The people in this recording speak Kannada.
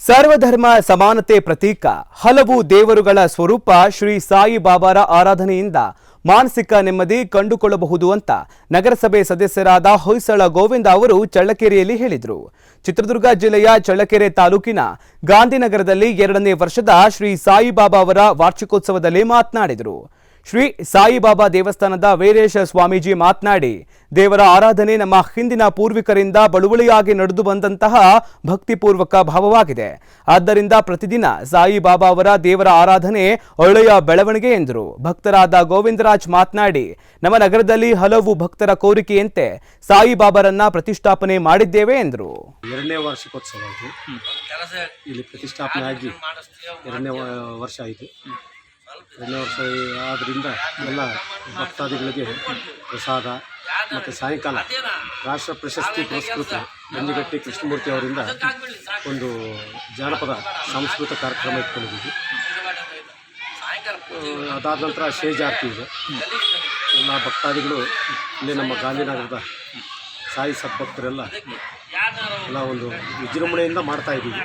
ಸರ್ವಧರ್ಮ ಸಮಾನತೆ ಪ್ರತೀಕ ಹಲವು ದೇವರುಗಳ ಸ್ವರೂಪ ಶ್ರೀ ಸಾಯಿ ಬಾಬಾರ ಆರಾಧನೆಯಿಂದ ಮಾನಸಿಕ ನೆಮ್ಮದಿ ಕಂಡುಕೊಳ್ಳಬಹುದು ಅಂತ ನಗರಸಭೆ ಸದಸ್ಯರಾದ ಹೊಯ್ಸಳ ಗೋವಿಂದ ಅವರು ಚಳ್ಳಕೆರೆಯಲ್ಲಿ ಹೇಳಿದರು. ಚಿತ್ರದುರ್ಗ ಜಿಲ್ಲೆಯ ಚಳ್ಳಕೆರೆ ತಾಲೂಕಿನ ಗಾಂಧಿನಗರದಲ್ಲಿ 2ನೇ ವರ್ಷದ ಶ್ರೀ ಸಾಯಿ ಬಾಬಾ ಅವರ ವಾರ್ಷಿಕೋತ್ಸವದಲ್ಲಿ ಮಾತನಾಡಿದರು. ಶ್ರೀ ಸಾಯಿಬಾಬಾ ದೇವಸ್ಥಾನದ ವೀರೇಶ ಸ್ವಾಮೀಜಿ ಮಾತನಾಡಿ, ದೇವರ ಆರಾಧನೆ ನಮ್ಮ ಹಿಂದಿನ ಪೂರ್ವಿಕರಿಂದ ಬಳುವಳಿಯಾಗಿ ನಡೆದು ಬಂದಂತಹ ಭಕ್ತಿಪೂರ್ವಕ ಭಾವವಾಗಿದೆ. ಆದ್ದರಿಂದ ಪ್ರತಿದಿನ ಸಾಯಿಬಾಬಾ ಅವರ ದೇವರ ಆರಾಧನೆ ಒಳ್ಳೆಯ ಬೆಳವಣಿಗೆ ಎಂದರು. ಭಕ್ತರಾದ ಗೋವಿಂದರಾಜ್ ಮಾತನಾಡಿ, ನಮ್ಮ ನಗರದಲ್ಲಿ ಹಲವು ಭಕ್ತರ ಕೋರಿಕೆಯಂತೆ ಸಾಯಿಬಾಬಾರನ್ನ ಪ್ರತಿಷ್ಠಾಪನೆ ಮಾಡಿದ್ದೇವೆ ಎಂದರು. 2ನೇ ವಾರ್ಷಿಕೋತ್ಸವ ಆಯಿತು. ಇಲ್ಲಿ ಪ್ರತಿಷ್ಠಾಪನೆ ಆಗಿ 2ನೇ ವರ್ಷ ಆಯಿತು. 2ನೇ ವರ್ಷ ಆದ್ದರಿಂದ ಎಲ್ಲ ಭಕ್ತಾದಿಗಳಿಗೆ ಪ್ರಸಾದ ಮತ್ತು ಸಾಯಂಕಾಲ ರಾಷ್ಟ್ರ ಪ್ರಶಸ್ತಿ ಪುರಸ್ಕೃತ ಗಂಜಿಗಟ್ಟಿ ಕೃಷ್ಣಮೂರ್ತಿ ಅವರಿಂದ ಒಂದು ಜಾನಪದ ಸಾಂಸ್ಕೃತಿಕ ಕಾರ್ಯಕ್ರಮ ಇಟ್ಕೊಂಡಿದ್ದೀವಿ. ಅದಾದ ನಂತರ ಶೇಜ್ ಆರತಿ ಇದೆ. ಎಲ್ಲ ಭಕ್ತಾದಿಗಳು ಇಲ್ಲಿ ನಮ್ಮ ಗಾಂಧಿನಗರದ ಸಾಯಿ ಸದ್ಭಕ್ತರೆಲ್ಲ ಎಲ್ಲ ಒಂದು ವಿಜೃಂಭಣೆಯಿಂದ ಮಾಡ್ತಾಯಿದ್ದೀವಿ.